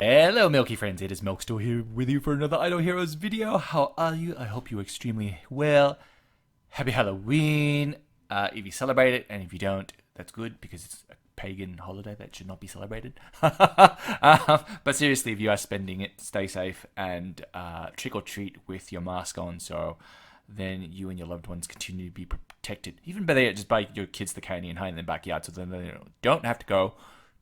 Hello, Milky friends. It is Milkstore here with you for another Idle Heroes video. How are you? I hope you're extremely well. Happy Halloween. If you celebrate it, and if you don't, that's good because it's a pagan holiday that should not be celebrated. But seriously, if you are spending it, stay safe and trick or treat with your mask on, so then you and your loved ones continue to be protected. Even better yet, just buy your kids the candy and hide in their backyard so then they don't have to go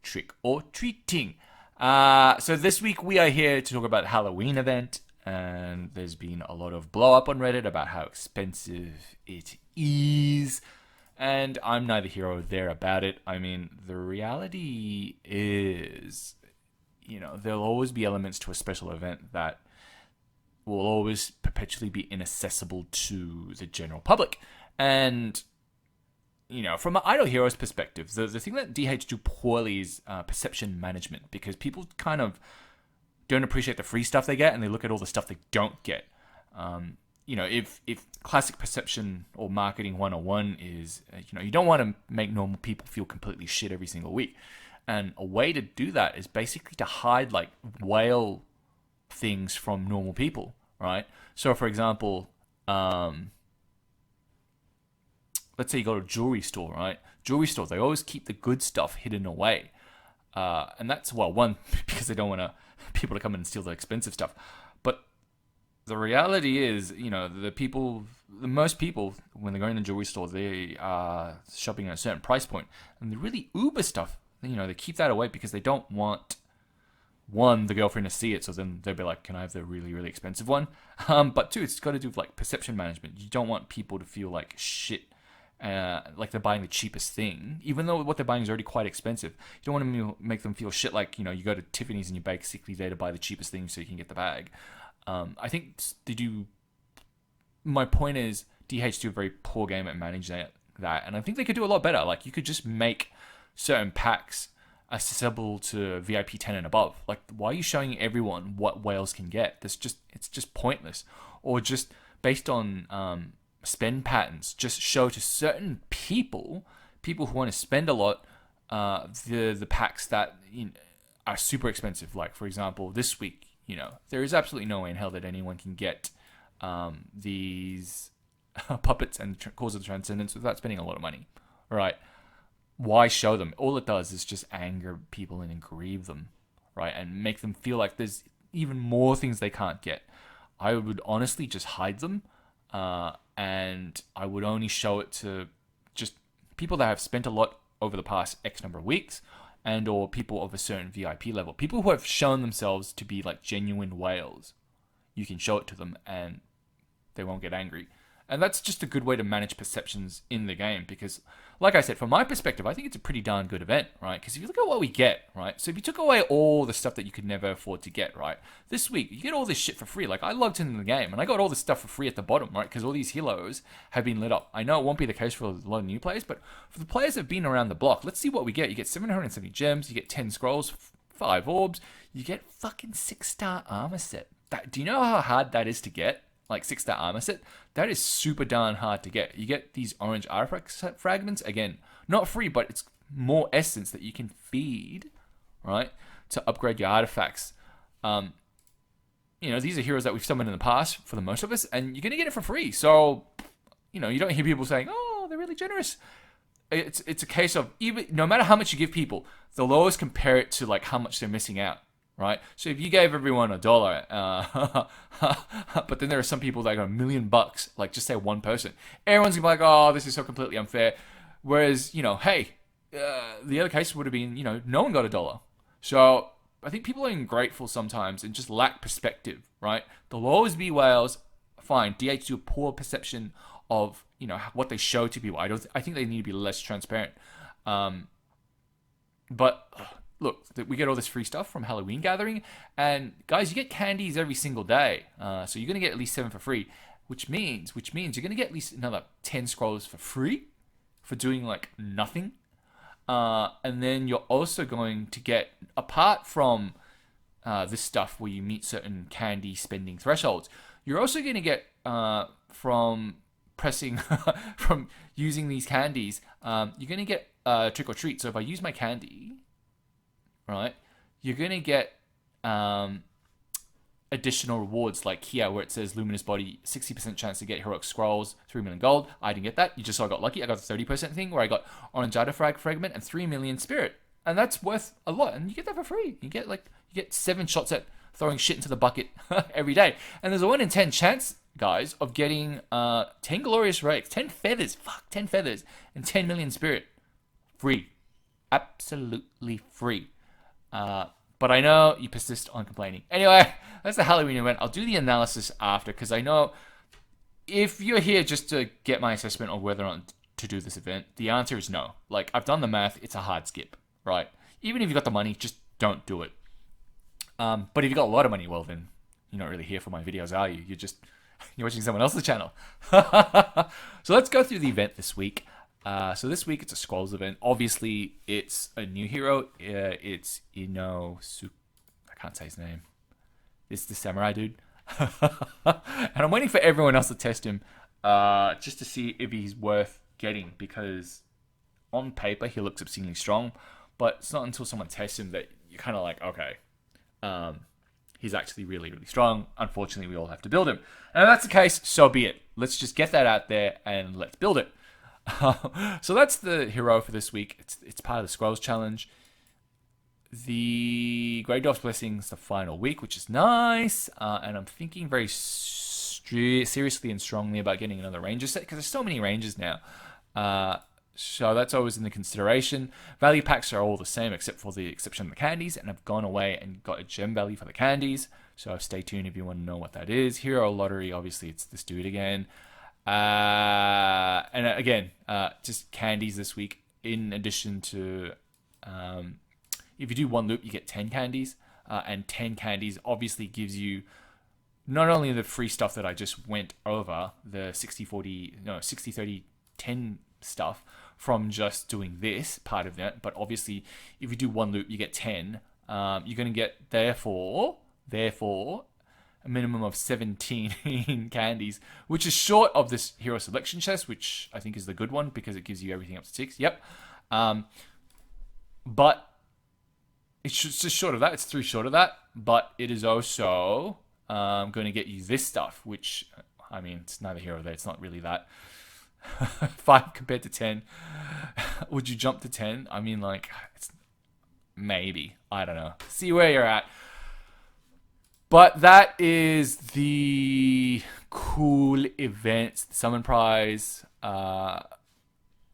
trick or treating. So this week we are here to talk about the Halloween event, and there's been a lot of blow up on Reddit about how expensive it is, and I'm neither here or there about it. I mean, the reality is, there'll always be elements to a special event that will always perpetually be inaccessible to the general public, and from an Idle Heroes perspective, the thing that DH do poorly is perception management, because people kind of don't appreciate the free stuff they get and they look at all the stuff they don't get. If classic perception or marketing 101 is, you don't want to make normal people feel completely shit every single week. And a way to do that is basically to hide like whale things from normal people, right? So, for example, let's say you go to a jewelry store, right? Jewelry stores, they always keep the good stuff hidden away. And that's, well, one, because they don't want people to come in and steal the expensive stuff. But the reality is, the most people, when they go in the jewelry store, they are shopping at a certain price point. And the really uber stuff, they keep that away because they don't want, one, the girlfriend to see it, so then they'll be like, can I have the really, really expensive one? But two, it's got to do with like perception management. You don't want people to feel like shit, like they're buying the cheapest thing, even though what they're buying is already quite expensive. You don't want to make them feel shit like, you go to Tiffany's and you're basically there to buy the cheapest thing so you can get the bag. I think they do. My point is, DH do a very poor game at managing that, and I think they could do a lot better. Like, you could just make certain packs accessible to VIP 10 and above. Like, why are you showing everyone what whales can get? It's just pointless. Or just based on spend patterns, just show to certain people who want to spend a lot, the packs that are super expensive. Like, for example, this week, there is absolutely no way in hell that anyone can get these puppets and Cause of the Transcendence without spending a lot of money, right? Why show them? All it does is just anger people and grieve them, right? And make them feel like there's even more things they can't get. I would honestly just hide them, and I would only show it to just people that have spent a lot over the past X number of weeks, and or people of a certain VIP level. People who have shown themselves to be like genuine whales. You can show it to them and they won't get angry. And that's just a good way to manage perceptions in the game, because, like I said, from my perspective, I think it's a pretty darn good event, right? Because if you look at what we get, right? So if you took away all the stuff that you could never afford to get, right? This week, you get all this shit for free. Like, I logged into the game and I got all this stuff for free at the bottom, right? Because all these heroes have been lit up. I know it won't be the case for a lot of new players, but for the players that have been around the block, let's see what we get. You get 770 gems, you get 10 scrolls, 5 orbs, you get fucking 6-star armor set. Do you know how hard that is to get? Like 6-star armor set, that is super darn hard to get. You get these orange artifact fragments, again, not free, but it's more essence that you can feed, right, to upgrade your artifacts. These are heroes that we've summoned in the past for the most of us, and you're gonna get it for free. So, you don't hear people saying, "Oh, they're really generous." It's a case of, even no matter how much you give people, they'll always compare it to like how much they're missing out. Right, so if you gave everyone $1, but then there are some people that got $1 million, like just say one person, everyone's gonna be like, "Oh, this is so completely unfair." Whereas, hey, the other case would have been, no one got $1. So I think people are ungrateful sometimes and just lack perspective. Right, there'll always be whales. Fine, DH do a poor perception of what they show to people. I think they need to be less transparent. But look, we get all this free stuff from Halloween Gathering, and guys, you get candies every single day, so you're gonna get at least 7 for free, which means you're gonna get at least another 10 scrolls for free for doing like nothing, and then you're also going to get, apart from this stuff where you meet certain candy spending thresholds, you're also gonna get from pressing from using these candies, you're gonna get trick or treat. So if I use my candy, right, you're gonna get additional rewards like here where it says Luminous Body, 60% chance to get Heroic Scrolls, 3 million gold. I didn't get that. You just saw I got lucky. I got the 30% thing where I got Orange Artifact Fragment and 3 million Spirit. And that's worth a lot. And you get that for free. You get 7 shots at throwing shit into the bucket every day. And there's a 1 in 10 chance, guys, of getting 10 Glorious Relics, 10 feathers, 10 feathers, and 10 million Spirit. Free. Absolutely free. But I know you persist on complaining. Anyway, that's the Halloween event. I'll do the analysis after, because I know if you're here just to get my assessment on whether or not to do this event, the answer is no. Like, I've done the math. It's a hard skip, right? Even if you got the money, just don't do it. But if you got a lot of money, well, then you're not really here for my videos, are you? You're watching someone else's channel. So let's go through the event this week. So this week it's a Scrolls event. Obviously, it's a new hero. It's Inosuke. I can't say his name. It's the samurai dude. And I'm waiting for everyone else to test him just to see if he's worth getting, because on paper he looks obscenely strong, but it's not until someone tests him that you're kind of like, okay, he's actually really, really strong. Unfortunately, we all have to build him. And if that's the case, so be it. Let's just get that out there and let's build it. So that's the hero for this week. It's part of the Scrolls challenge. The Grey Dwarf's Blessing is the final week, which is nice. And I'm thinking very seriously and strongly about getting another ranger set, because there's so many rangers now. So that's always in the consideration. Value packs are all the same except for the exception of the candies, and I've gone away and got a gem value for the candies. So stay tuned if you want to know what that is. Hero lottery, obviously it's this dude again. And again, just candies this week. In addition to, if you do one loop, you get 10 candies. And 10 candies obviously gives you not only the free stuff that I just went over, the 60-30-10 stuff from just doing this part of that, but obviously if you do one loop, you get 10. You're going to get, therefore, a minimum of 17 candies, which is short of this hero selection chest, which I think is the good one because it gives you everything up to 6. Yep. But it's just short of that. It's 3 short of that, but it is also going to get you this stuff, which, I mean, it's neither here or there. It's not really that. 5 compared to 10. Would you jump to 10? I mean, like, it's maybe. I don't know. See where you're at. But that is the cool event, the summon prize. And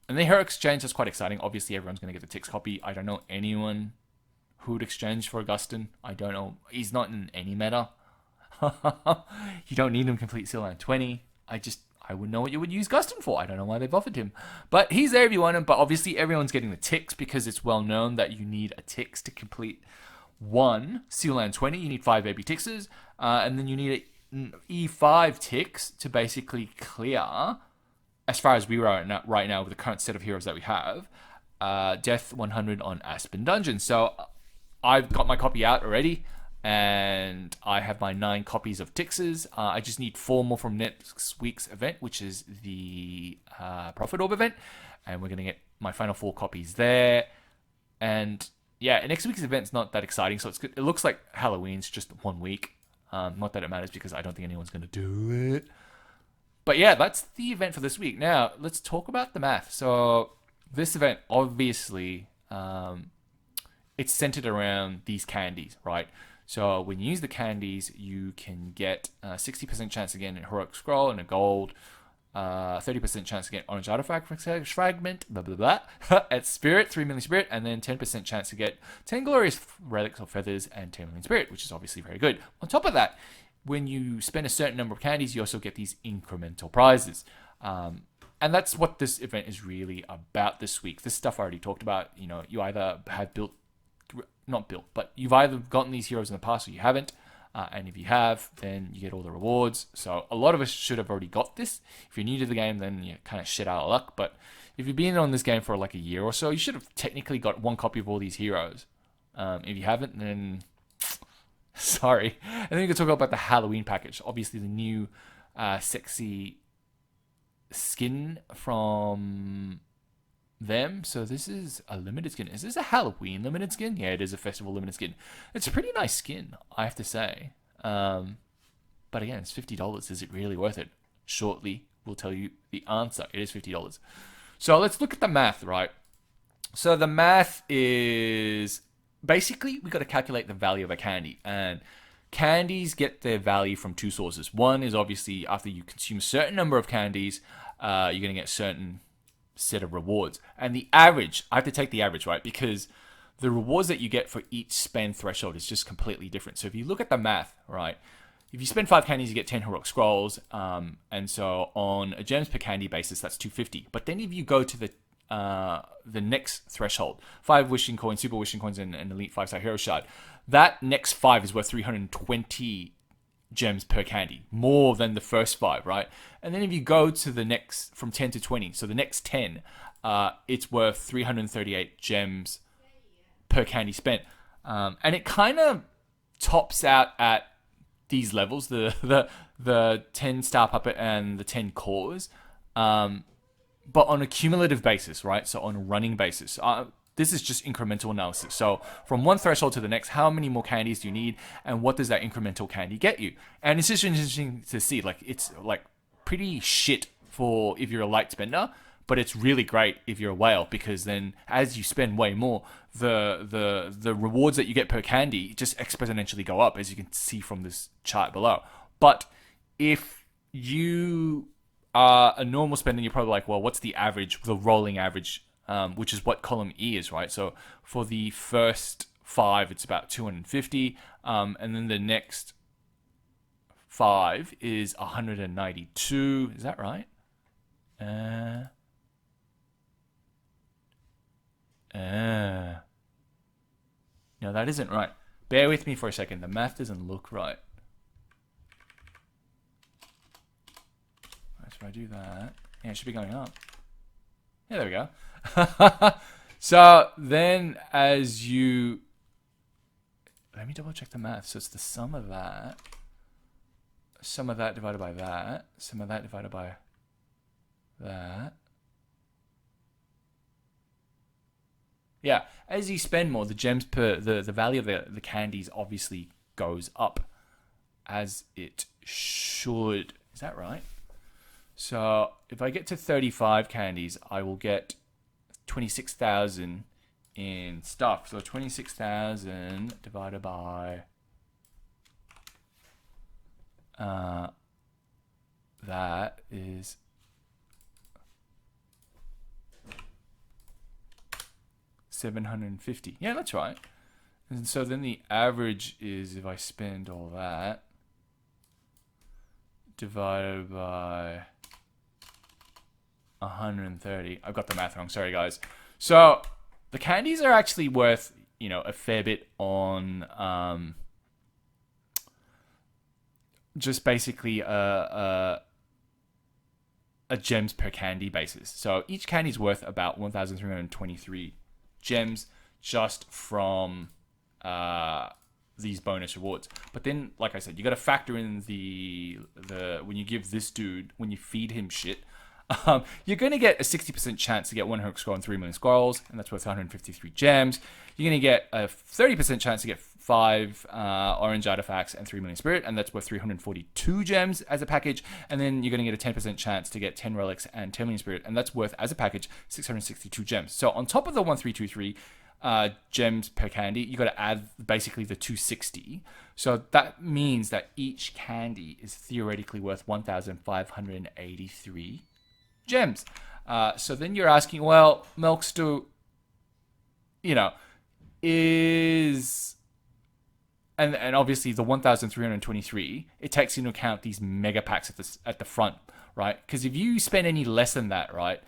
the hero exchange, that's quite exciting. Obviously, everyone's going to get the Tix copy. I don't know anyone who would exchange for Augustin. I don't know. He's not in any meta. You don't need him complete Seal Line 20. I wouldn't know what you would use Gustin for. I don't know why they've offered him. But he's there if you want him. But obviously, everyone's getting the Tix because it's well known that you need a Tix to complete 1 Seal Land 20. You need 5 baby Tixes. And then you need an E5 Tix to basically clear, as far as we are right now with the current set of heroes that we have, Death 100 on Aspen Dungeon. So I've got my copy out already. And I have my 9 copies of Tixes. I just need 4 more from next week's event, which is the Prophet Orb event. And we're going to get my final 4 copies there. And yeah, next week's event's not that exciting. So it's good. It looks like Halloween's just 1 week. Not that it matters because I don't think anyone's going to do it. But yeah, that's the event for this week. Now, let's talk about the math. So this event, obviously, it's centered around these candies, right? So when you use the candies, you can get 60% chance again in Heroic Scroll and a gold, 30% chance to get Orange Artifact Fragment, blah, blah, blah, at Spirit, 3 million Spirit, and then 10% chance to get 10 Glorious Relics or Feathers and 10 million Spirit, which is obviously very good. On top of that, when you spend a certain number of candies, you also get these incremental prizes. And that's what this event is really about this week. This stuff I already talked about. You know, you either have not built, but you've either gotten these heroes in the past or you haven't. And if you have, then you get all the rewards. So a lot of us should have already got this. If you're new to the game, then you're kind of shit out of luck. But if you've been on this game for like a year or so, you should have technically got 1 copy of all these heroes. If you haven't, then sorry. And then you can talk about the Halloween package. Obviously, the new sexy skin from them. So this is a limited skin. Is this a Halloween limited skin? Yeah, it is a festival limited skin. It's a pretty nice skin, I have to say. But again, it's $50. Is it really worth it? Shortly, we'll tell you the answer. It is $50. So let's look at the math, right? So the math is basically we got to calculate the value of a candy, and candies get their value from two sources. One is obviously after you consume a certain number of candies, you're going to get a certain set of rewards. And the average, I have to take the average, right? Because the rewards that you get for each spend threshold is just completely different. So if you look at the math, right? If you spend 5 candies, you get 10 heroic scrolls. And so on a gems per candy basis, that's 250. But then if you go to the next threshold, 5 wishing coins, super wishing coins, and an elite 5-star hero shard, that next 5 is worth 320 gems per candy, more than the first 5, right? And then if you go to the next, from 10 to 20, so the next 10, it's worth 338 gems per candy spent. And it kind of tops out at these levels, the 10 star puppet and the 10 cores, but on a cumulative basis, right? So on a running basis. This is just incremental analysis. So from one threshold to the next, how many more candies do you need, and what does that incremental candy get you? And it's just interesting to see. Like, it's like pretty shit for if you're a light spender, but it's really great if you're a whale, because then as you spend way more, the rewards that you get per candy just exponentially go up, as you can see from this chart below. But if you are a normal spender, you're probably like, well, what's the average, the rolling average, which is what column E is, right? So for the first 5, it's about 250, and then the next 5 is 192. Is that right? No, that isn't right. Bear with me for a second. The math doesn't look right. So if I do that, yeah, it should be going up. Yeah, there we go. So then as you... Let me double check the math. So it's the sum of that divided by that, sum of that divided by that. Yeah, as you spend more, the gems per the value of the candies obviously goes up, as it should. Is that right? So if I get to 35 candies, I will get 26,000 in stuff. So 26,000 divided by that is 750. Yeah, that's right. And so then the average is, if I spend all that divided by 130. I've got the math wrong. Sorry, guys. So the candies are actually worth, a fair bit on just basically a gems per candy basis. So each candy is worth about 1,323 gems just from these bonus rewards. But then, like I said, you got to factor in the when you give this dude, when you feed him shit, you're going to get a 60% chance to get 1 heroic scroll and 3 million scrolls, and that's worth 153 gems. You're going to get a 30% chance to get 5 orange artifacts and 3 million spirit, and that's worth 342 gems as a package. And then you're going to get a 10% chance to get 10 relics and 10 million spirit, and that's worth, as a package, 662 gems. So on top of the 1323 gems per candy, you got to add basically the 260. So that means that each candy is theoretically worth 1,583 gems. So then you're asking, well, Melkstu, is... And obviously the 1,323, it takes into account these mega packs at the front, right? Because if you spend any less than that, right,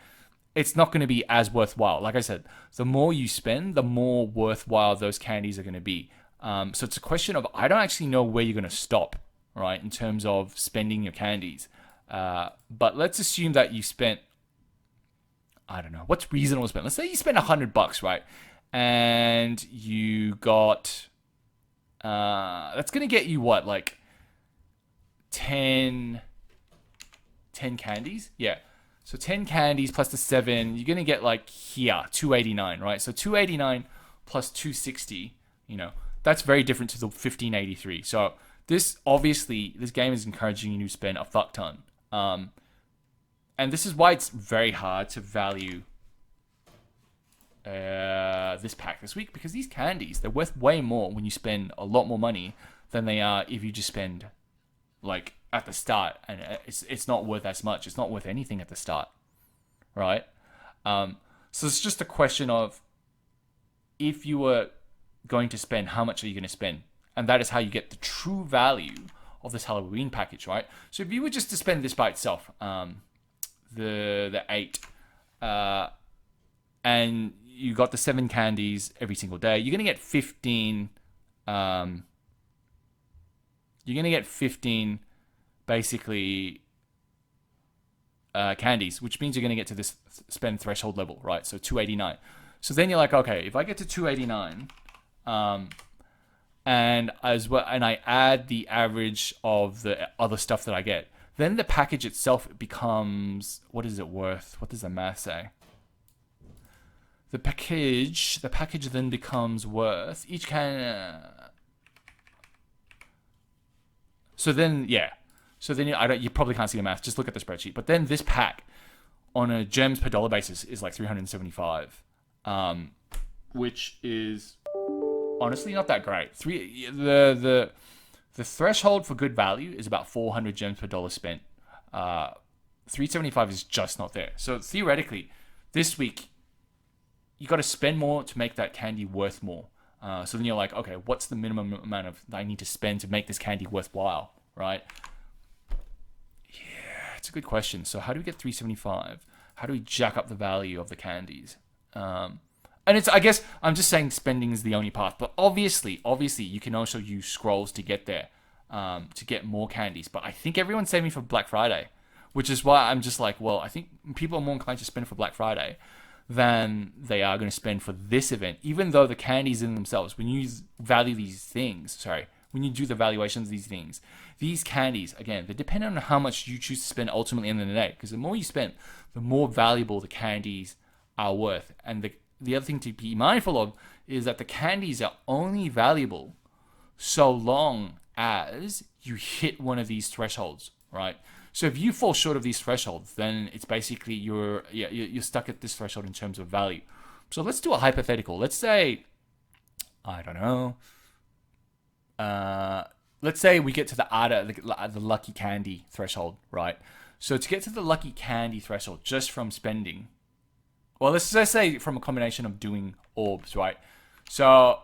it's not going to be as worthwhile. Like I said, the more you spend, the more worthwhile those candies are going to be. So it's a question of, I don't actually know where you're going to stop, right, in terms of spending your candies. But let's assume that you spent, I don't know, what's reasonable to spend? Let's say you spent $100, right? And you got, that's going to get you what, like 10 candies? Yeah. So 10 candies plus the 7, you're going to get like here, 289, right? So 289 plus 260, that's very different to the 1583. So this game is encouraging you to spend a fuck ton. And this is why it's very hard to value this pack this week, because these candies, they're worth way more when you spend a lot more money than they are if you just spend like at the start, and it's not worth as much. It's not worth anything at the start, right? So it's just a question of, if you were going to spend, how much are you going to spend? And that is how you get the true value of this Halloween package, right? So if you were just to spend this by itself, the 8, and you got the 7 candies every single day, you're gonna get 15. You're gonna get 15, basically, candies, which means you're gonna get to this spend threshold level, right? So 289. So then you're like, okay, if I get to 289, and I add the average of the other stuff that I get, then the package itself becomes, what is it worth? What does the math say? The package then becomes worth each can. So then you probably can't see the math. Just look at the spreadsheet. But then this pack, on a gems per dollar basis, is like 375, which is honestly not that great. The threshold for good value is about 400 gems per dollar spent. 375 is just not there. So theoretically, this week, you got to spend more to make that candy worth more. So then you're like, okay, what's the minimum amount of that I need to spend to make this candy worthwhile, right? Yeah, it's a good question. So how do we get 375? How do we jack up the value of the candies? And I guess I'm just saying spending is the only path, but obviously you can also use scrolls to get there, to get more candies. But I think everyone's saving for Black Friday, which is why I'm just like, well, I think people are more inclined to spend for Black Friday than they are going to spend for this event, even though the candies in themselves, when you value these things, when you do the valuations of these things, these candies, again, they depend on how much you choose to spend ultimately in the day, because the more you spend, the more valuable the candies are worth. And the other thing to be mindful of is that the candies are only valuable so long as you hit one of these thresholds, right? So if you fall short of these thresholds, then it's basically you're stuck at this threshold in terms of value. So let's do a hypothetical. Let's say, I don't know. Let's say we get to the lucky candy threshold, right? So to get to the lucky candy threshold just from spending, well, let's just say from a combination of doing orbs, right? So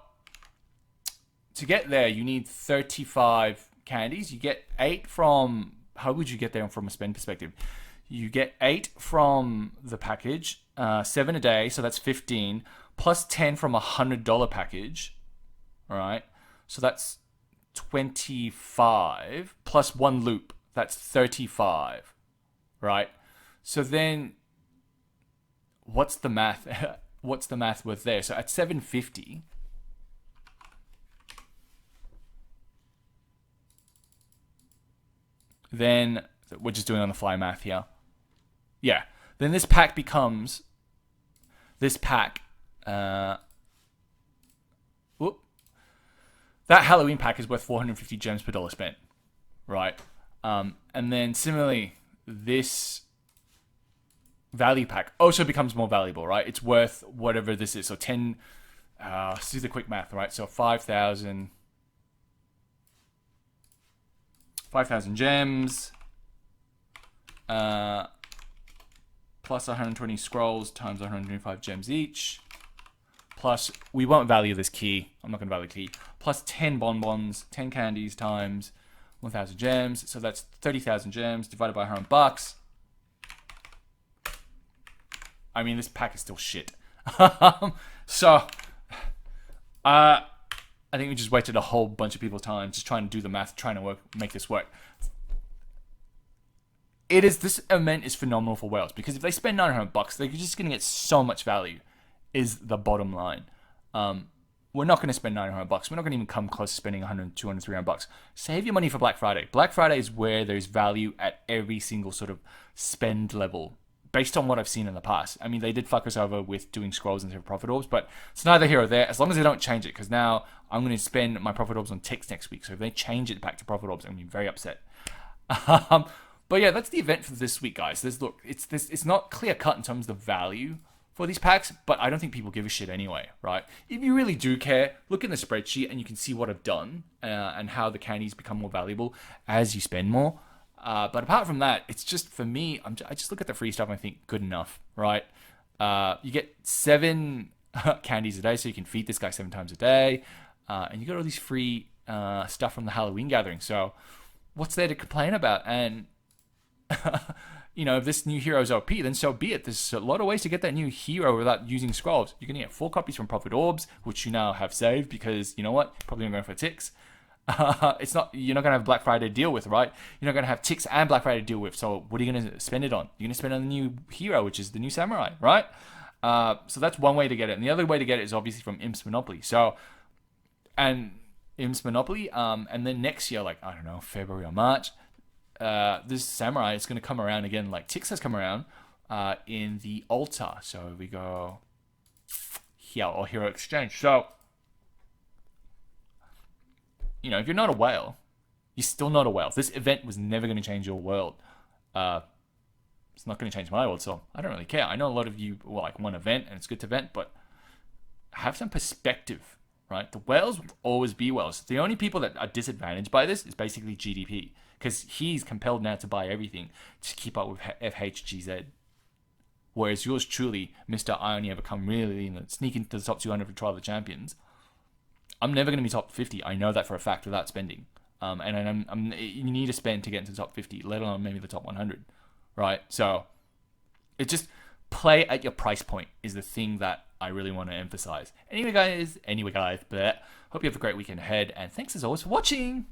to get there, you need 35 candies. You get 8 from... How would you get there from a spend perspective? You get 8 from the package, 7 a day, so that's 15, plus 10 from a $100 package, all right? So that's 25, plus 1 loop, that's 35, right? So then, what's the math? What's the math worth there? So at 750, then we're just doing on the fly math here. Yeah. Then this pack becomes that Halloween pack is worth 450 gems per dollar spent, right? And then similarly, this value pack also becomes more valuable, right? It's worth whatever this is. So 10. Let's do the quick math, right? So 5,000 gems, plus 120 scrolls times 125 gems each, plus, we won't value this key, I'm not going to value the key, plus 10 bonbons, 10 candies times 1,000 gems, so that's 30,000 gems divided by $100. I mean, this pack is still shit. So, I think we just wasted a whole bunch of people's time just trying to do the math, trying to make this work. This event is phenomenal for whales, because if they spend $900, they're just going to get so much value, is the bottom line. We're not going to spend $900. We're not going to even come close to spending $100, $200, $300. Save your money for Black Friday. Black Friday is where there's value at every single sort of spend level, based on what I've seen in the past. I mean, they did fuck us over with doing scrolls instead of profit orbs, but it's neither here or there, as long as they don't change it, because now I'm going to spend my profit orbs on ticks next week, so if they change it back to profit orbs, I'm going to be very upset. But yeah, that's the event for this week, guys. It's not clear cut in terms of the value for these packs, but I don't think people give a shit anyway, right? If you really do care, look in the spreadsheet and you can see what I've done and how the candies become more valuable as you spend more. But apart from that, it's just, for me, I just look at the free stuff and I think good enough, right? You get 7 candies a day, so you can feed this guy 7 times a day, and you got all these free stuff from the Halloween gathering. So what's there to complain about? And if this new hero is OP, then so be it. There's a lot of ways to get that new hero without using scrolls. You're gonna get 4 copies from Profit Orbs, which you now have saved because you know what? Probably not going for ticks. You're not gonna have Black Friday to deal with, right? You're not gonna have ticks and Black Friday to deal with. So what are you gonna spend it on? You're gonna spend it on the new hero, which is the new Samurai, right? So that's one way to get it, and the other way to get it is obviously from Imps Monopoly. And Imps Monopoly, and then next year, like I don't know, February or March. This Samurai is going to come around again, like Tix has come around in the Altar. So we go here, or Hero Exchange. So, if you're not a whale, you're still not a whale. This event was never going to change your world. It's not going to change my world, so I don't really care. I know a lot of you like one event, and it's good to vent, but have some perspective, right? The whales will always be whales. The only people that are disadvantaged by this is basically GDP. Because he's compelled now to buy everything to keep up with FHGZ. Whereas yours truly, Mr. I only ever come really sneak into the top 200 for Trial of the Champions. I'm never going to be top 50. I know that for a fact without spending. You need to spend to get into the top 50, let alone maybe the top 100. Right? So, it just play at your price point is the thing that I really want to emphasize. Anyway, guys, but hope you have a great weekend ahead. And thanks as always for watching.